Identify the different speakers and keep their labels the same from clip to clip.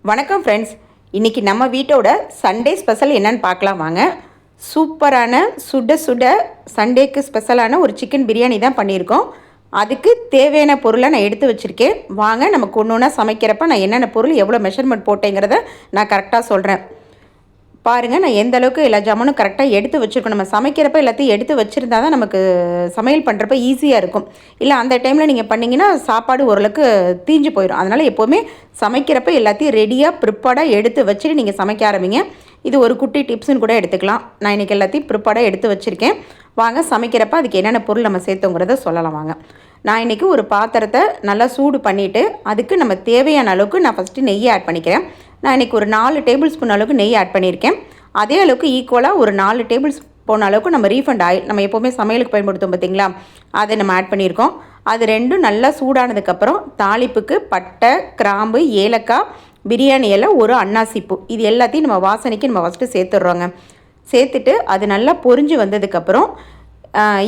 Speaker 1: வணக்கம் ஃப்ரெண்ட்ஸ். இன்றைக்கி நம்ம வீட்டோட சண்டே ஸ்பெஷல் என்னன்னு பார்க்கலாம் வாங்க. சூப்பரான சுட சுட சண்டேக்கு ஸ்பெஷலான ஒரு சிக்கன் பிரியாணி தான் பண்ணியிருக்கோம். அதுக்கு தேவையான பொருளை நான் எடுத்து வச்சுருக்கேன். வாங்க நமக்கு ஒன்று ஒன்றா சமைக்கிறப்ப நான் என்னென்ன பொருள் எவ்வளோ மெஷர்மெண்ட் போட்டேங்கிறத நான் கரெக்டாக சொல்கிறேன். பாருங்கள், நான் எந்த அளவுக்கு எல்லா ஜாமானும் கரெக்டாக எடுத்து வச்சுருக்கோம். நம்ம சமைக்கிறப்ப எல்லாத்தையும் எடுத்து வச்சுருந்தா தான் நமக்கு சமையல் பண்ணுறப்ப ஈஸியாக இருக்கும். இல்லை அந்த டைமில் நீங்கள் பண்ணிங்கன்னா சாப்பாடு ஓரளவுக்கு தீஞ்சு போயிடும். அதனால் எப்போவுமே சமைக்கிறப்ப எல்லாத்தையும் ரெடியாக ப்ரிப்பேர்டாக எடுத்து வச்சுட்டு நீங்கள் சமைக்க ஆரம்பிங்க. இது ஒரு குட்டி டிப்ஸ்னு கூட எடுத்துக்கலாம். நான் இன்றைக்கி எல்லாத்தையும் ப்ரிப்பேர்டாக எடுத்து வச்சுருக்கேன். வாங்க சமைக்கிறப்ப அதுக்கு என்னென்ன பொருள் நம்ம சேர்த்தோங்கிறத சொல்லலாம் வாங்க. நான் இன்றைக்கி ஒரு பாத்திரத்தை நல்லா சூடு பண்ணிவிட்டு அதுக்கு நம்ம தேவையான அளவுக்கு நான் ஃபஸ்ட்டு நெய்யை ஆட் பண்ணிக்கிறேன். நான் இன்றைக்கி ஒரு 4 டேபிள் ஸ்பூன் அளவுக்கு நெய் ஆட் பண்ணியிருக்கேன். அதே அளவுக்கு ஈக்குவலாக ஒரு 4 டேபிள் ஸ்பூன் அளவுக்கு நம்ம ரீஃபண்ட் ஆயில், நம்ம எப்போவுமே சமையலுக்கு பயன்படுத்தும் பார்த்திங்களா, அதை நம்ம ஆட் பண்ணியிருக்கோம். அது ரெண்டும் நல்லா சூடானதுக்கப்புறம் தாளிப்புக்கு பட்டை, கிராம்பு, ஏலக்காய், பிரியாணி இலை, ஒரு அன்னாசிப்பூ, இது எல்லாத்தையும் நம்ம வாசனைக்கு நம்ம ஃபஸ்ட்டு சேர்த்துட்றோங்க. சேர்த்துட்டு அது நல்லா பொரிஞ்சு வந்ததுக்கப்புறம்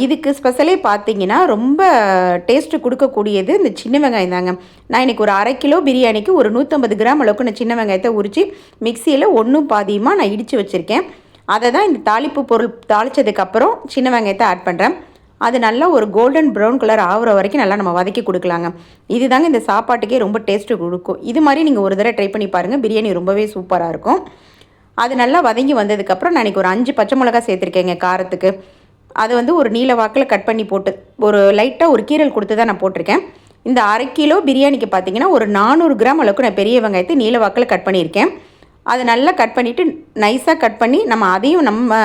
Speaker 1: இதுக்கு ஸ்பெஷலே பார்த்தீங்கன்னா ரொம்ப டேஸ்ட்டு கொடுக்கக்கூடியது இந்த சின்ன வெங்காயம் தாங்க. நான் இன்றைக்கி ஒரு 1/2 கிலோ பிரியாணிக்கு ஒரு 150 கிராம் அளவுக்கு நான் சின்ன வெங்காயத்தை உரித்து மிக்சியில் ஒன்றும் பாதியுமாக நான் இடித்து வச்சுருக்கேன். அதை தான் இந்த தாளிப்பு பொருள் தாளித்ததுக்கப்புறம் சின்ன வெங்காயத்தை ஆட் பண்ணுறேன். அது நல்லா ஒரு கோல்டன் ப்ரௌன் கலர் ஆகிற வரைக்கும் நல்லா நம்ம வதக்கி கொடுக்கலாங்க. இது தாங்க இந்த சாப்பாட்டுக்கே ரொம்ப டேஸ்ட்டு கொடுக்கும். இது மாதிரி நீங்கள் ஒரு தடவை ட்ரை பண்ணி பாருங்கள், பிரியாணி ரொம்பவே சூப்பராக இருக்கும். அது நல்லா வதங்கி வந்ததுக்கப்புறம் நான் இன்றைக்கி ஒரு 5 பச்சை மிளகா சேர்த்துருக்கேங்க காரத்துக்கு. அது வந்து ஒரு நீல வாக்கில் கட் பண்ணி போட்டு ஒரு லைட்டாக ஒரு கீரல் கொடுத்து தான் நான் போட்டிருக்கேன். இந்த 1/2 கிலோ பிரியாணிக்கு பார்த்திங்கன்னா ஒரு 400 கிராம் அளவுக்கு நான் பெரிய வெங்காயத்தை நீல வாக்கில் கட் பண்ணியிருக்கேன். அதை நல்லா கட் பண்ணிவிட்டு நைஸாக கட் பண்ணி நம்ம அதையும் நம்ம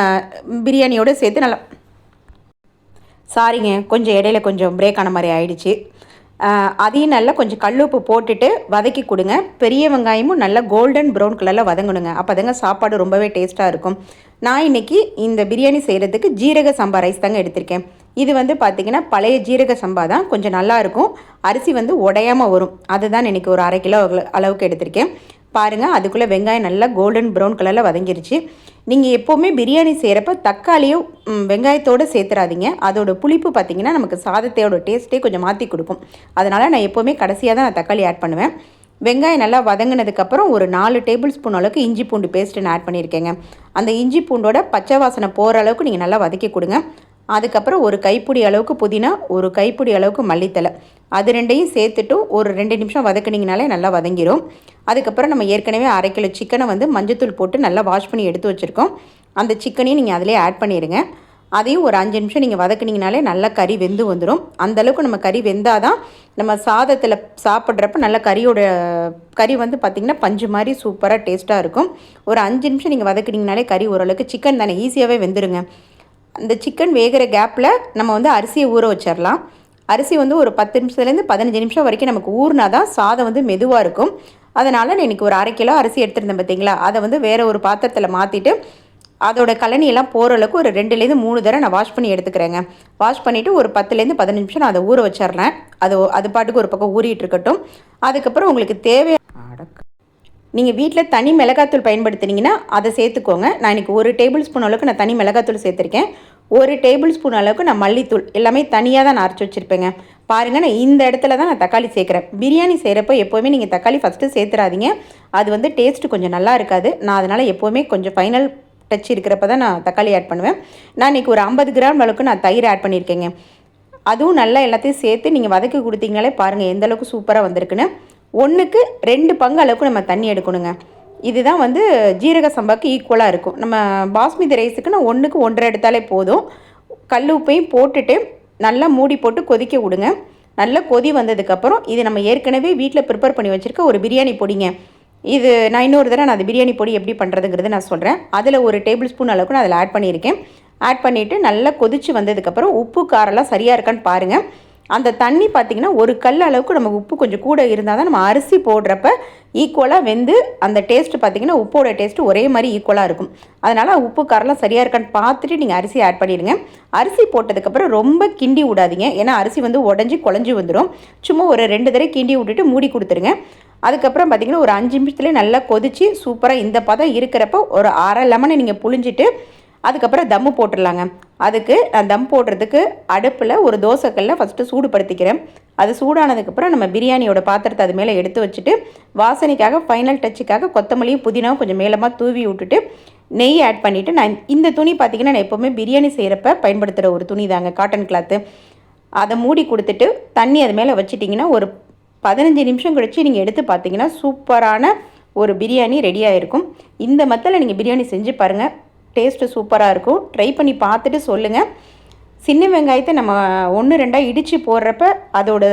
Speaker 1: பிரியாணியோடு சேர்த்து நல்லா, சாரிங்க கொஞ்சம் இடையில கொஞ்சம் பிரேக் ஆன மாதிரி ஆயிடுச்சு. அதையும் நல்லா கொஞ்சம் கல்லுப்பு போட்டுட்டு வதக்கி கொடுங்க. பெரிய வெங்காயமும் நல்லா கோல்டன் ப்ரௌன் கலரில் வதங்கணுங்க. அப்போ தாங்க சாப்பாடு ரொம்பவே டேஸ்ட்டாக இருக்கும். நான் இன்றைக்கி இந்த பிரியாணி செய்கிறதுக்கு ஜீரக சம்பா ரைஸ் தாங்க எடுத்திருக்கேன். இது வந்து பார்த்திங்கன்னா பழைய ஜீரக சம்பா தான், கொஞ்சம் நல்லாயிருக்கும். அரிசி வந்து உடையாமல் வரும். அதுதான் இன்றைக்கி ஒரு 1/2 கிலோ அளவுக்கு எடுத்திருக்கேன். பாருங்கள், அதுக்குள்ளே வெங்காயம் நல்லா கோல்டன் ப்ரௌன் கலரில் வதங்கிருச்சு. நீங்கள் எப்போவுமே பிரியாணி செய்கிறப்ப தக்காளியும் வெங்காயத்தோடு சேர்த்துறாதீங்க. அதோட புளிப்பு பார்த்திங்கன்னா நமக்கு சாதத்தையோட டேஸ்ட்டே கொஞ்சம் மாற்றி கொடுக்கும். அதனால் நான் எப்போவுமே கடைசியாக தான் நான் தக்காளி ஆட் பண்ணுவேன். வெங்காயம் நல்லா வதங்கினதுக்கப்புறம் ஒரு 4 டேபிள் ஸ்பூன் அளவுக்கு இஞ்சி பூண்டு பேஸ்ட்டு நான் ஆட் பண்ணியிருக்கேங்க. அந்த இஞ்சி பூண்டோட பச்சை வாசனை போகிற அளவுக்கு நீங்கள் நல்லா வதக்கி கொடுங்க. அதுக்கப்புறம் ஒரு கைப்பிடி அளவுக்கு புதினா, ஒரு கைப்பிடி அளவுக்கு மல்லித்தலை, அது ரெண்டையும் சேர்த்துட்டு ஒரு 2 நிமிஷம் வதக்குனிங்கனாலே நல்லா வதங்கிடும். அதுக்கப்புறம் நம்ம ஏற்கனவே 1/2 கிலோ சிக்கனை வந்து மஞ்சத்தூள் போட்டு நல்லா வாஷ் பண்ணி எடுத்து வச்சுருக்கோம். அந்த சிக்கனையும் நீங்கள் அதிலே ஆட் பண்ணிடுங்க. அதையும் ஒரு 5 நிமிஷம் நீங்கள் வதக்குனிங்கனாலே நல்லா கறி வெந்து வந்துடும். அந்தளவுக்கு நம்ம கறி வெந்தால் தான் நம்ம சாதத்தில் சாப்பிட்றப்ப நல்லா கறி வந்து பார்த்திங்கன்னா பஞ்சு மாதிரி சூப்பராக டேஸ்ட்டாக இருக்கும். ஒரு 5 நிமிஷம் நீங்கள் வதக்குனிங்கனாலே கறி ஓரளவுக்கு, சிக்கன் தானே ஈஸியாகவே வெந்துடுங்க. அந்த சிக்கன் வேகிற கேப்பில் நம்ம வந்து அரிசியை ஊற வச்சிடலாம். அரிசி வந்து ஒரு 10 நிமிஷத்துலேருந்து 15 நிமிஷம் வரைக்கும் நமக்கு ஊறினா தான் சாதம் வந்து மெதுவாக இருக்கும். அதனால் நான் இன்றைக்கி ஒரு 1/2 கிலோ அரிசி எடுத்துருந்தேன் பார்த்திங்களா, அதை வந்து வேறு ஒரு பாத்திரத்தில் மாற்றிட்டு அதோட கழனியெல்லாம் போகிற அளவுக்கு ஒரு 2லேருந்து 3 தடவை நான் வாஷ் பண்ணி எடுத்துக்கிறேங்க. வாஷ் பண்ணிவிட்டு ஒரு 10லேருந்து 15 நிமிஷம் நான் அதை ஊற வச்சிட்றேன். அது பாட்டுக்கு ஒரு பக்கம் ஊறிட்டு இருக்கட்டும். அதுக்கப்புறம் உங்களுக்கு தேவையான நீங்கள் வீட்டில் தனி மிளகாத்தூள் பயன்படுத்தினீங்கன்னா அதை சேர்த்துக்கோங்க. நான் இன்றைக்கி 1 டேபிள் ஸ்பூன் அளவுக்கு நான் தனி மிளகாத்தூள் சேர்த்துருக்கேன். 1 டேபிள் ஸ்பூன் அளவுக்கு நான் மல்லித்தூள், எல்லாமே தனியாக தான் நான் அரைச்சி வச்சுருப்பேங்க. பாருங்கள், நான் இந்த இடத்துல தான் நான் தக்காளி சேர்க்குறேன். பிரியாணி செய்கிறப்போ எப்போவுமே நீங்கள் தக்காளி ஃபஸ்ட்டு சேர்த்துறாதீங்க. அது வந்து டேஸ்ட்டு கொஞ்சம் நல்லா இருக்காது. நான் அதனால் எப்போவுமே கொஞ்சம் ஃபைனல் டச் இருக்கிறப்ப தான் நான் தக்காளி ஆட் பண்ணுவேன். நான் இன்றைக்கி ஒரு 50 கிராம் அளவுக்கு நான் தயிர் ஆட் பண்ணியிருக்கேங்க. அதுவும் நல்லா எல்லாத்தையும் சேர்த்து நீங்கள் வதக்கி கொடுத்தீங்கனாலே பாருங்கள் எந்தளவுக்கு சூப்பராக வந்திருக்குன்னு. 1க்கு 2 பங்கு அளவுக்கு நம்ம தண்ணி எடுக்கணுங்க. இதுதான் வந்து ஜீரக சம்பாவுக்கு ஈக்குவலாக இருக்கும். நம்ம பாஸ்மதி ரைஸுக்கு நான் 1க்கு 1.5 எடுத்தாலே போதும். கல் உப்பையும் போட்டுட்டு நல்லா மூடி போட்டு கொதிக்க விடுங்க. நல்லா கொதி வந்ததுக்கப்புறம் இது நம்ம ஏற்கனவே வீட்டில் ப்ரிப்பேர் பண்ணி வச்சுருக்க ஒரு பிரியாணி பொடிங்க. இது நான் இன்னொரு தடவை நான் அது பிரியாணி பொடி எப்படி பண்ணுறதுங்கிறது நான் சொல்கிறேன். அதில் 1 டேபிள் ஸ்பூன் அளவுக்கு நான் அதில் ஆட் பண்ணியிருக்கேன். ஆட் பண்ணிவிட்டு நல்லா கொதித்து வந்ததுக்கப்புறம் உப்பு காரெல்லாம் சரியாக இருக்கான்னு பாருங்கள். அந்த தண்ணி பார்த்திங்கன்னா ஒரு கல் அளவுக்கு நம்ம உப்பு கொஞ்சம் கூட இருந்தால் தான் நம்ம அரிசி போடுறப்ப ஈக்குவலாக வெந்து அந்த டேஸ்ட்டு பார்த்திங்கன்னா உப்போட டேஸ்ட்டு ஒரே மாதிரி ஈக்குவலாக இருக்கும். அதனால் உப்பு காரெல்லாம் சரியாக இருக்கான்னு பார்த்துட்டு நீங்கள் அரிசி ஆட் பண்ணிடுங்க. அரிசி போட்டதுக்கப்புறம் ரொம்ப கிண்டி விடாதீங்க, ஏன்னா அரிசி வந்து உடஞ்சி குழஞ்சி வந்துடும். சும்மா ஒரு 2 தடவை கிண்டி விட்டுட்டு மூடி கொடுத்துருங்க. அதுக்கப்புறம் பார்த்திங்கன்னா ஒரு 5 நிமிஷத்துலேயே நல்லா கொதித்து சூப்பராக இந்த பதம் இருக்கிறப்போ ஒரு 1/2 லெமனை நீங்கள் புழிஞ்சிட்டு அதுக்கப்புறம் தம்மு போட்டுடலாங்க. அதுக்கு நான் தம் போடுறதுக்கு அடுப்பில் ஒரு தோசைக்கல்லை ஃபஸ்ட்டு சூடுபடுத்திக்கிறேன். அது சூடானதுக்கப்புறம் நம்ம பிரியாணியோட பாத்திரத்தை அது மேலே எடுத்து வச்சுட்டு வாசனைக்காக ஃபைனல் டச்சுக்காக கொத்தமல்லியும் புதினாவும் கொஞ்சம் மேலமாக தூவி விட்டுட்டு நெய் ஆட் பண்ணிவிட்டு நான் இந்த துணி பார்த்திங்கன்னா நான் எப்போவுமே பிரியாணி செய்கிறப்ப பயன்படுத்துகிற ஒரு துணி தாங்க, காட்டன் கிளாத்து. அதை மூடி கொடுத்துட்டு தண்ணி அது மேலே வச்சிட்டிங்கன்னா ஒரு 15 நிமிஷம் கழித்து நீங்கள் எடுத்து பார்த்தீங்கன்னா சூப்பரான ஒரு பிரியாணி ரெடியாக இருக்கும். இந்த மெத்தடில் நீங்கள் பிரியாணி செஞ்சு பாருங்கள், டேஸ்ட்டு சூப்பராக இருக்கும். ட்ரை பண்ணி பார்த்துட்டு சொல்லுங்கள். சின்ன வெங்காயத்தை நம்ம 1-2 இடித்து போடுறப்ப அதோட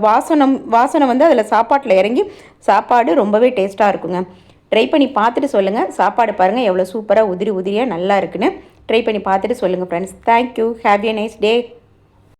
Speaker 1: வாசனை வந்து அதில் சாப்பாட்டில் இறங்கி சாப்பாடு ரொம்பவே டேஸ்ட்டாக இருக்குங்க. ட்ரை பண்ணி பார்த்துட்டு சொல்லுங்கள். சாப்பாடு பாருங்கள் எவ்வளோ சூப்பராக உதிரியாக நல்லா இருக்குன்னு. ட்ரை பண்ணி பார்த்துட்டு சொல்லுங்கள் friends. Thank you. Have a nice day.